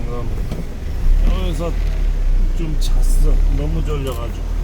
방금 여기서 좀 잤어. 너무 졸려가지고.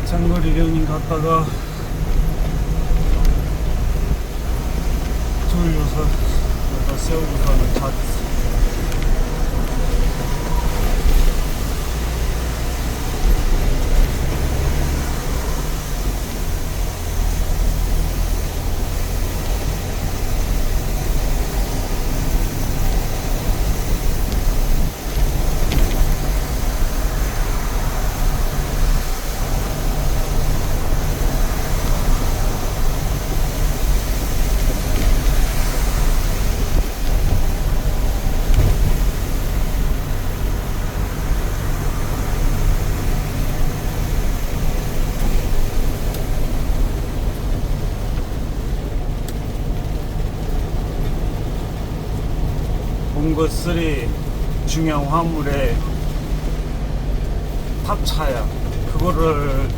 장거리 경인 갔다가 여기다 세우고서는 잤어. 본거 3 중형 화물에 탑차야. 그거를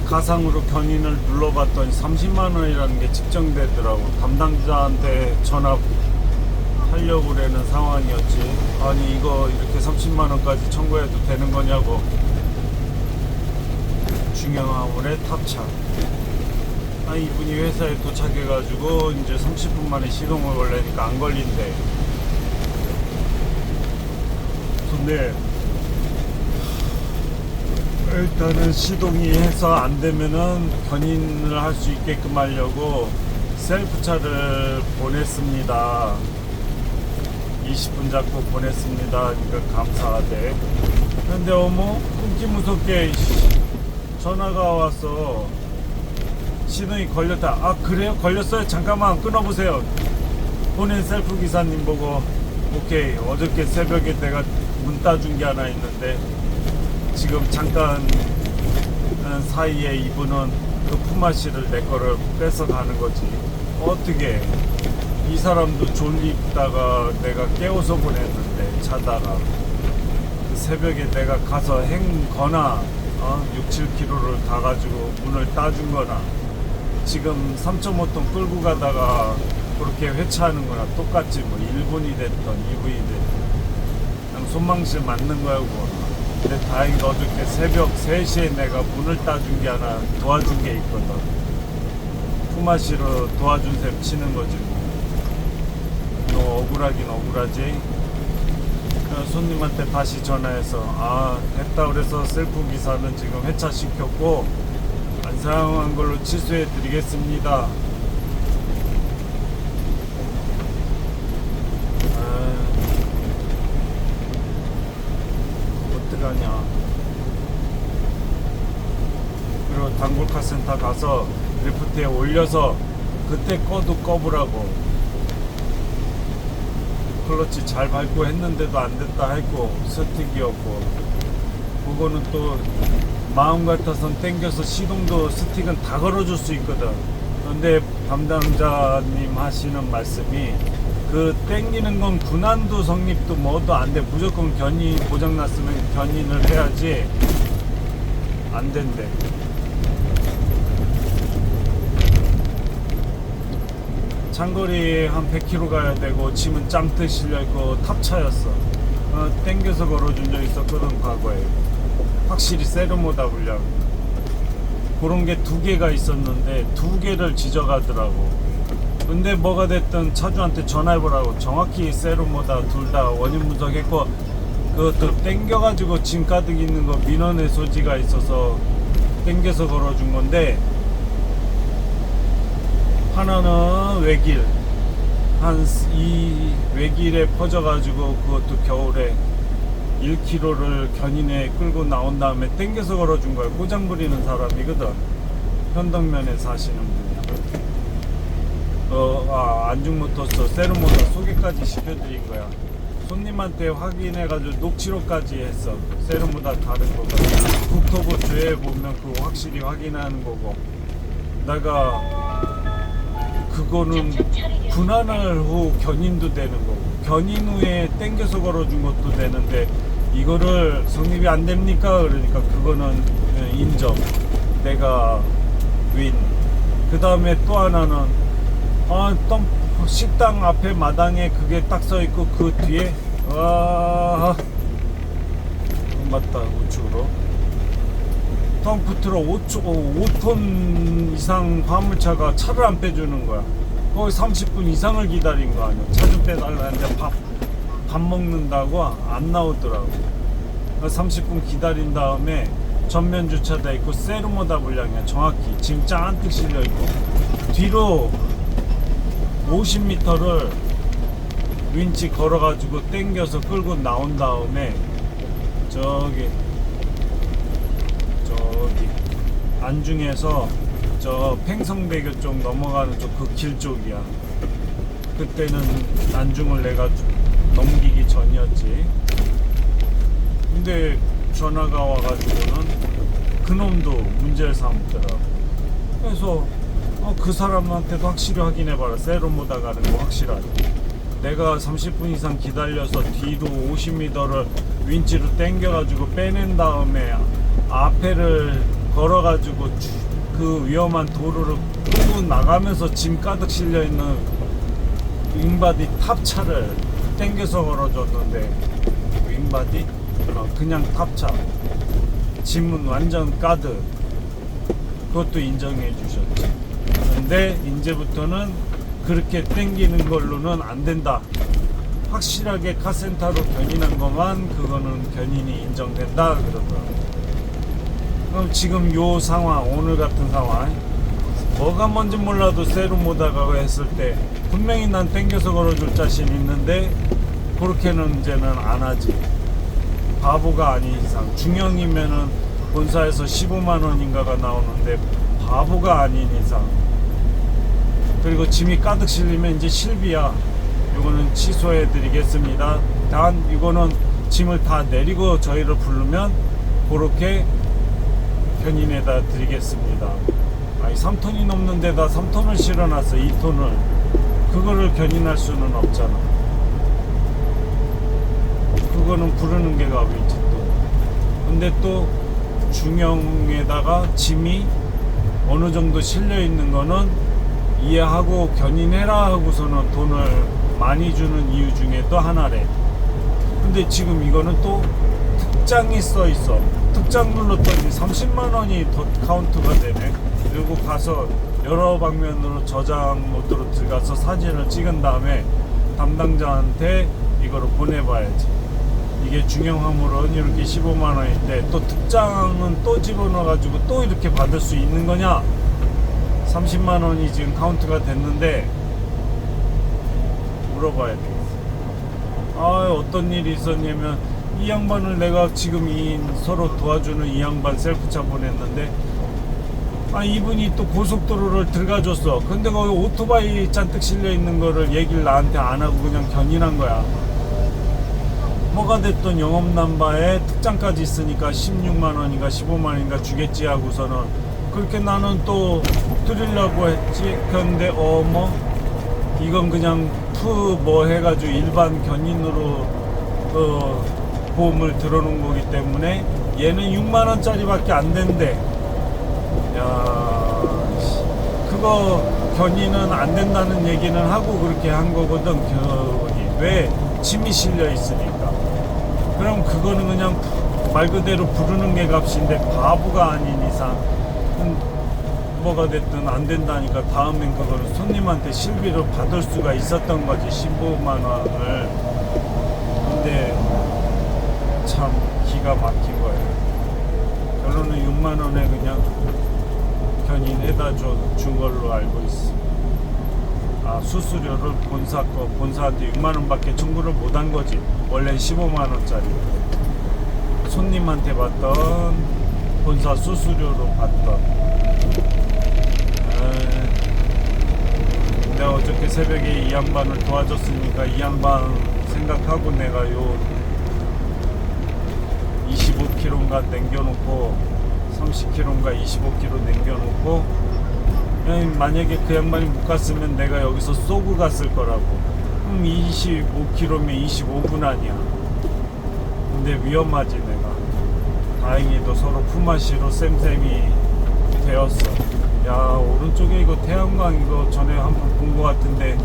가상으로 견인을 눌러봤더니 30만원이라는 게 측정되더라고. 담당자한테 전화하려고 그러는 상황이었지. 아니 이거 이렇게 30만원까지 청구해도 되는 거냐고. 중형 화물에 탑차. 아니 이분이 회사에 도착해가지고 이제 30분 만에 시동을 걸려니까 안 걸린대. 근데 일단은 시동이 해서 안 되면은 견인을 할 수 있게끔 하려고 셀프차를 보냈습니다. 20분 잡고 보냈습니다. 그러니까 감사하대. 근데 어머 끔찍 무섭게 전화가 왔어. 시동이 걸렸다. 아 그래요? 걸렸어요? 잠깐만 끊어보세요. 보낸 셀프 기사님 보고 오케이. 어저께 새벽에 내가 문 따준 게 하나 있는데 지금 잠깐 사이에 이분은 그 품앗이를 내 거를 뺏어 가는 거지. 어떻게 이 사람도 졸리다가 내가 깨워서 보냈는데 자다가 그 새벽에 내가 가서 행거나 6, 7km를 가가지고 문을 따준 거나 지금 3.5톤 끌고 가다가 그렇게 회차하는 거나 똑같지. 뭐 1분이 됐던 2분이 됐던 그냥 손망실 맞는 거야 그거. 근데 다행히 어저께 새벽 3시에 내가 문을 따준 게 하나 도와준 게 있거든. 품앗이로 도와준 셈 치는 거지. 너 억울하긴 억울하지. 손님한테 다시 전화해서 아 됐다 그래서 셀프 기사는 지금 회차 시켰고 안 사용한 걸로 취소해 드리겠습니다. 어떡하냐. 그리고 단골카센터 가서 리프트에 올려서 그때 꺼도 꺼보라고. 클러치 잘 밟고 했는데도 안 됐다 했고 스틱이었고 그거는 또 마음 같아선 땡겨서 시동도 스틱은 다 걸어줄 수 있거든. 그런데 담당자님 하시는 말씀이 그 땡기는 건 군안도 성립도 뭐도 안 돼. 무조건 견인 고장났으면 견인을 해야지 안 된대. 장거리 한 100km 가야 되고 짐은 짬뜨 실려있고 탑차였어. 땡겨서 걸어준 적 있었거든 과거에. 확실히 세르모다 불량. 그런 게 2개가 있었는데 2개를 지져가더라고. 근데 뭐가 됐든 차주한테 전화해보라고. 정확히 세르모다 둘 다 원인 분석했고 그것도 땡겨가지고 짐 가득 있는 거 민원의 소지가 있어서 땡겨서 걸어준 건데 하나는 외길, 이 외길에 퍼져가지고 그것도 겨울에 1km를 견인에 끌고 나온 다음에 땡겨서 걸어준 거야. 꼬장 부리는 사람이거든. 현덕면에 사시는 분이야. 안중모터스 세르모다 소개까지 시켜드린 거야. 손님한테 확인해가지고 녹취록까지 했어. 세르모다 다른 거가. 국토부 조회에 보면 그거 확실히 확인하는 거고. 내가 그거는 분할 후 견인도 되는 거고, 견인 후에 땡겨서 걸어준 것도 되는데 이거를 성립이 안 됩니까? 그러니까 그거는 인정. 내가 윈. 그 다음에 또 하나는 식당 앞에 마당에 그게 딱 서 있고 그 뒤에 맞다, 우측으로 덤프트럭 5톤 이상 화물차가 차를 안 빼주는 거야. 거의 30분 이상을 기다린 거 아니야. 차 좀 빼달라는데 밥 먹는다고 안 나오더라고. 30분 기다린 다음에 전면 주차돼 있고 세르모다 분량이야. 정확히 지금 짠뜩 실려 있고 뒤로 50m를 윈치 걸어가지고 땡겨서 끌고 나온 다음에 저기 안중에서 저 팽성대교 쪽 넘어가는 쪽 그 길 쪽이야. 그때는 안중을 내가 넘기기 전이었지. 근데 전화가 와가지고는 그놈도 문제를 삼더라고. 그래서 그 사람한테도 확실히 확인해봐라. 세르모다 가는 거 확실하게. 내가 30분 이상 기다려서 뒤로 50m를 윈치로 당겨가지고 빼낸 다음에 앞에를 걸어가지고 그 위험한 도로를 끌고 나가면서 짐 가득 실려있는 윙바디 탑차를 당겨서 걸어줬는데, 윙바디? 그냥 탑차 짐은 완전 가득. 그것도 인정해 주셨지. 근데 이제부터는 그렇게 당기는 걸로는 안 된다. 확실하게 카센터로 견인한 것만 그거는 견인이 인정된다 그러더라고요. 그럼 지금 요 상황, 오늘 같은 상황, 뭐가 뭔지 몰라도 세르모다가 했을 때 분명히 난 땡겨서 걸어줄 자신 있는데 그렇게는 이제는 안 하지. 바보가 아닌 이상. 중형이면은 본사에서 15만 원인가가 나오는데 바보가 아닌 이상. 그리고 짐이 가득 실리면 이제 실비야. 이거는 취소해 드리겠습니다. 단 이거는 짐을 다 내리고 저희를 부르면 그렇게 견인해다 드리겠습니다. 아니 3톤이 넘는 데다 3톤을 실어놨어. 2톤을. 그거를 견인할 수는 없잖아. 그거는 부르는 게 값이지 또. 근데 또 중형에다가 짐이 어느 정도 실려 있는 거는 이해하고 견인해라 하고서는 돈을 많이 주는 이유 중에 또 하나래. 근데 지금 이거는 또 특장이 써 있어. 특장 눌렀더니 30만 원이 더 카운트가 되네. 그리고 가서 여러 방면으로 저장 모드로 들어가서 사진을 찍은 다음에 담당자한테 이거를 보내봐야지. 이게 중형 화물은 이렇게 15만 원인데 또 특장은 또 집어넣어가지고 또 이렇게 받을 수 있는 거냐? 30만 원이 지금 카운트가 됐는데 물어봐야 되겠어. 어떤 일이 있었냐면 이 양반을 내가 지금 서로 도와주는 이 양반 셀프차 보냈는데 이분이 또 고속도로를 들어가줬어. 근데 거기 오토바이 잔뜩 실려 있는 거를 얘기를 나한테 안 하고 그냥 견인한 거야. 뭐가 됐든 영업남바에 특장까지 있으니까 16만 원인가 15만 원인가 주겠지 하고서는 그렇게 나는 또 드리려고 했지. 그런데 이건 그냥 뭐 해가지고 일반 견인으로 보험을 들어놓은 거기 때문에 얘는 6만 원짜리 밖에 안 된대. 야, 그거 견인은 안 된다는 얘기는 하고 그렇게 한 거거든. 왜? 짐이 실려 있으니까. 그럼 그거는 그냥 말 그대로 부르는 게 값인데 바보가 아닌 이상 뭐가 됐든 안 된다니까 다음엔 그거는 손님한테 실비로 받을 수가 있었던 거지. 15만 원을. 근데 참 기가 막힌 거예요. 결론은 6만 원에 그냥 견인해다 준 걸로 알고 있어. 수수료를 본사한테 6만 원밖에 청구를 못한 거지. 원래 15만 원짜리. 손님한테 받던 본사 수수료로 받던. 내가 어저께 새벽에 이 양반을 도와줬으니까 이 양반 생각하고 내가 요 25kg인가 남겨놓고 30kg인가 25kg 남겨놓고, 만약에 그 양반이 못 갔으면 내가 여기서 쏘고 갔을 거라고. 25kg면 25분 아니야. 근데 위험하지 내가. 다행히도 서로 품앗이로 쌤쌤이 되었어. 야, 오른쪽에 이거 태양광 이거 전에 한번 본 거 같은데,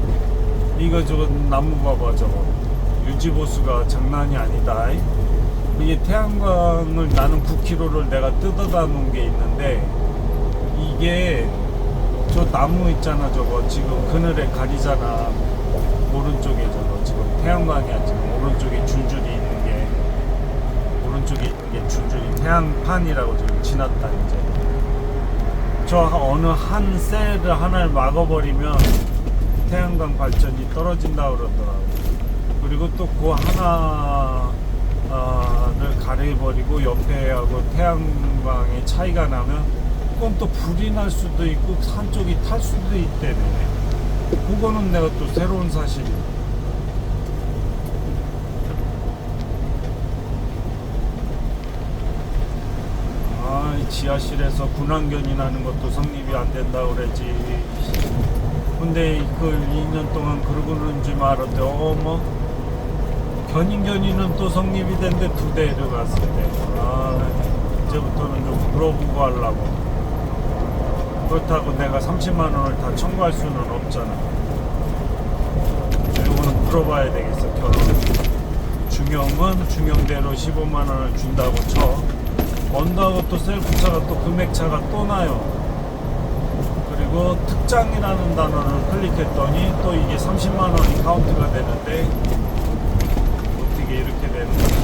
이거 저거 나무 봐봐. 저거 유지보수가 장난이 아니다. 이게 태양광을 나는 9kg를 내가 뜯어다 놓은 게 있는데, 이게 저 나무 있잖아. 저거 지금 그늘에 가리잖아. 오른쪽에 저거 지금 태양광이야. 지금 오른쪽에 줄줄이 있는 게, 오른쪽에 있는 게 줄줄이 태양판이라고 지금 지났다. 이제 저 어느 한 셀을 하나를 막아버리면 태양광 발전이 떨어진다 그러더라고. 그리고 또 그 하나를 가려버리고 옆에 하고 태양광의 차이가 나면 그건 또 불이 날 수도 있고 한쪽이 탈 수도 있대네. 그거는 내가 또 새로운 사실이야. 지하실에서 분황견이 나는 것도 성립이 안 된다고 그랬지. 근데 그 2년 동안 그러고는 줄 알았대. 견인견이는 또 성립이 된대. 2대를 갔을 때. 이제부터는 좀 물어보고 하려고. 그렇다고 내가 30만 원을 다 청구할 수는 없잖아. 이거는 물어봐야 되겠어. 결혼 중형은 중형대로 15만 원을 준다고 쳐. 언더하고 또 셀프차가 또 금액차가 또 나요. 그리고 특장이라는 단어를 클릭했더니 또 이게 30만 원이 카운트가 되는데, 어떻게 이렇게 되는 거지?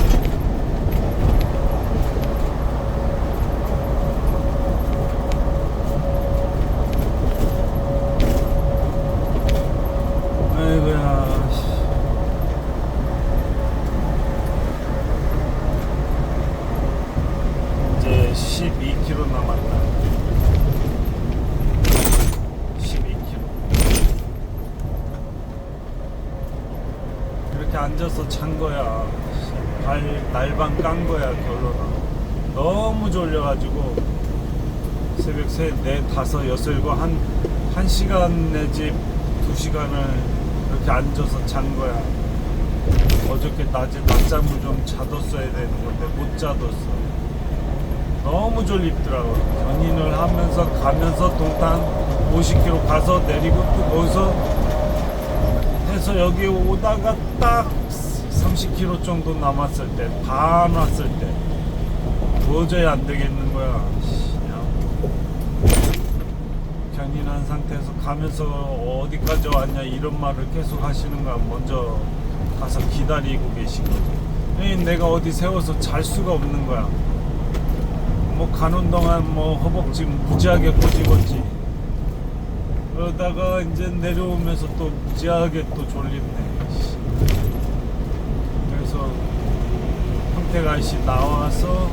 아이고야. 이제 12km 남았다. 12km. 이렇게 앉아서 잔 거야. 날방 깐 거야. 결론은 너무 졸려가지고 새벽 3, 4, 5, 6, 한 시간 내지 2시간을 이렇게 앉아서 잔 거야. 어저께 낮에 낮잠을 좀 자뒀어야 되는 건데 못 자뒀어. 너무 졸립더라고. 견인을 하면서 가면서 동탄 50km 가서 내리고 또 거기서 해서 여기 오다가 딱 30km 정도 남았을 때, 반 왔을 때 도저히 안 되겠는 거야. 견인한 상태에서 가면서 어디까지 왔냐 이런 말을 계속 하시는 거야. 먼저 가서 기다리고 계신 거지. 내가 어디 세워서 잘 수가 없는 거야. 가는 동안 허벅지 무지하게 꼬집었지. 그러다가 이제 내려오면서 또 무지하게 또 졸립네. 그래서 황태가시 나와서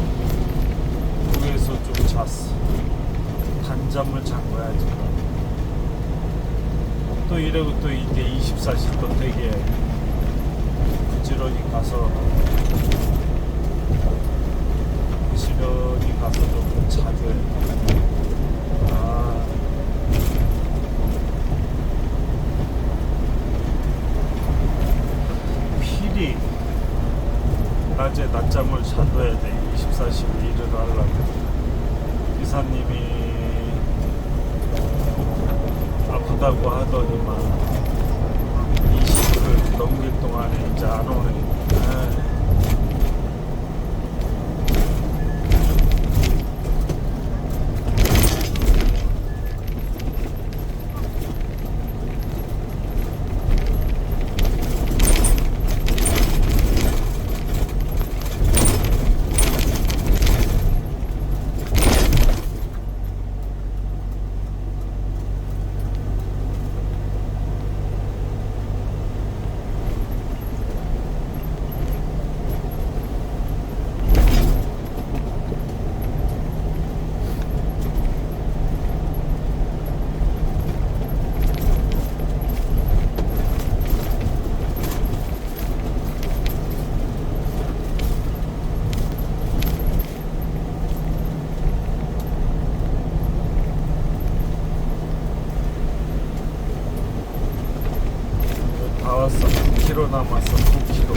거기에서 좀 잤어. 단잠을 잔 거야 지금. 또 이러고 또 이제 24시 또 되게 부지런히 가서 부지런히 가서 좀 자줘야 돼. 필히 낮에 낮잠을 자둬야 돼. 24시간 일을 하려면. 기사님이 아프다고 하더니만 20을 넘길 동안에 이제 안 오네. 9km 남았어. 9km.